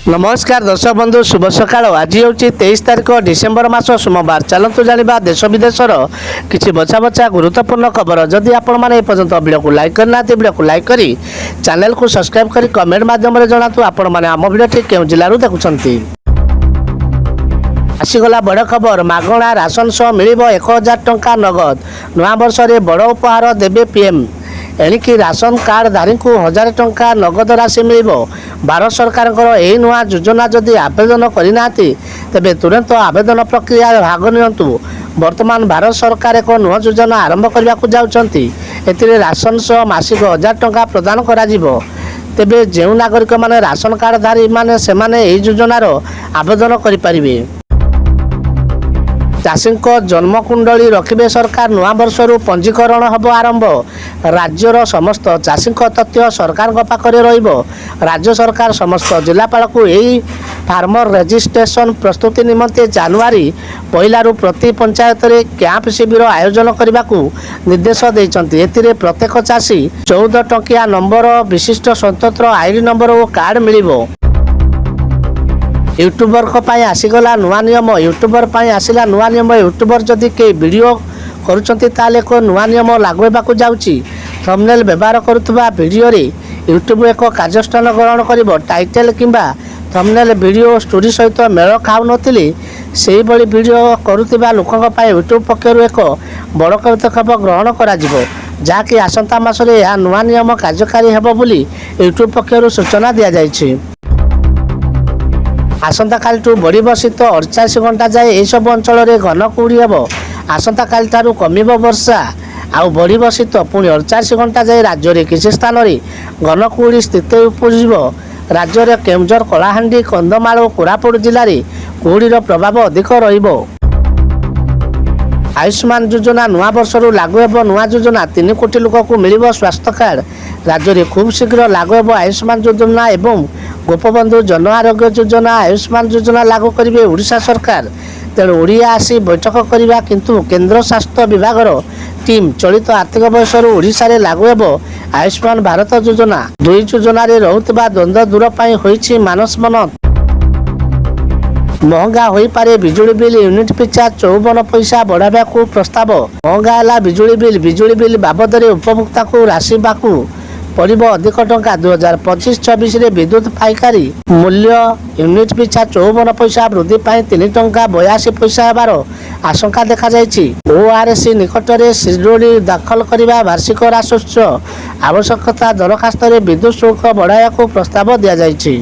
नमस्कार दर्शक बंधु शुभ सकाळ। आज हूँ 23 तारिख डिसेम्बर मास सोमवार। चलतु जाना देश विदेशर किसी बछा बछा गुरुत्वपूर्ण खबर। जदि आपण मैंने एपर्यंत वीडियो को लाइक करना वीडियो को लाइक करी चैनल को सब्सक्राइब करी कमेंट माध्यम जनातु आपण मैंने आम भिडियो केउं जिलू देखुंती। आसीगला बड़ खबर मागणा राशन सह मिल 1000 टंका नगद। नवा वर्ष में बड़ उपहार देवे पीएम। एणिकी राशन कार्डधारी को 1000 टंका नगद राशि मिल। भारत सरकार यही नुआ योजना जदि आवेदन करना तेबे तुरंत आवेदन प्रक्रिया भाग नियंतु। वर्तमान भारत सरकार एक नुआ योजना आरंभ करने को जाउछंती। एथिरे राशन सह मासिक 1000 टंका प्रदान करा जिवो। तेबे जेउ नागरिक माने राशन कार्डधारी माने सेमाने एही योजनार आवेदन करि परिबे। चाषी जन्मकुंडली रखिबे सरकार। नवा वर्षरू पंजीकरण हब आरंभ। राज्यर समस्त चाषी तथ्य सरकार पाखरे रहिबो। राज्य सरकार समस्त जिलापाल को यही फार्मर रजिस्ट्रेशन प्रस्तुति निमंते जनवरी पहलू प्रति पंचायत रे कैंप शिविर आयोजन करने को निर्देश देइछंती। एथिरे प्रत्येक चाषी 14 टंकिया नंबर विशिष्ट स्वतंत्र आईडी नंबर और कार्ड मिलिबो। यूट्यूबर आसीगला नुआ नियम। यूट्यूबर आसला नुआ नियम। यूट्यूबर जदि कई वीडियो करुँच एक नुआ नियम लागू होगा जाऊँगी। थंबनेल व्यवहार करुवा वीडियो रे यूट्यूब एक कार्यानुष्ठान ग्रहण कर टाइटल किंबा थंबनेल वीडियो स्टोरी सहित मेल खाऊ नथिली भली वीडियो करुवा लोकों यूट्यूब पक्षर एक बड़ पदक्षेप ग्रहण करा जहाँकि आसंता मासरे यह नुआ नियम कार्यकारी हेबो बोली यूट्यूब पक्षर सूचना दि जाइछि। आसंता कालठू बढ़ शीत 48 घंटा जाए यह सब अंचल में घन कुहुड़ी हेब। आसंता काल ठारू कमिब वर्षा आउ बढ़ शीत पुणी 48 घंटा जाए राज्य में किसी स्थान में घन कुहुड़ी स्थित उपजिब। राज्य में केउंझर कलाहांडी कंधमाल और कोरापुट जिले में कुहुड़ीर प्रभाव अधिक रहिबो। आयुष्मान योजना नुआ वर्षरू लागू हेब। नुआ योजना 3 कोटी लोक को मिल स्वास्थ्य कार्ड। राज्य में खूब शीघ्र लागू हेब आयुष्मान योजना एवं गोपबंधु जन आरोग्य योजना। आयुष्मान योजना लागू करेंगे ओडिशा सरकार। तेणु ओडिया आसी बैठक करवा किंतु केंद्र स्वास्थ्य विभाग टीम चलित आर्थिक वर्ष ओडिशा रे लागू हेब आयुष्मान भारत योजना। दुई योजन रोकवा द्वंद्व दूर पाई होइछि मानस मनत। महंगा हो पारे बिजुली बिल। यूनिट पिछा 54 पैसा बढ़ावा को प्रस्ताव। महंगा है बिजुली बिल बाबद उपभोक्ता को राशि बाकू पड़िब अधिक टंका। 2025-26 विद्युत पाइकारी मूल्य यूनिट पिछा 54 पैसा वृद्धि पाई 3 टंका 82 पैसा हेबार आशंका देखा जाइछि। ओआरसी निकट में शिरोडी दाखल करने वार्षिक राजस्व आवश्यकता दरखास्त विद्युत शुल्क बढ़ावा को प्रस्ताव दि जाइछि।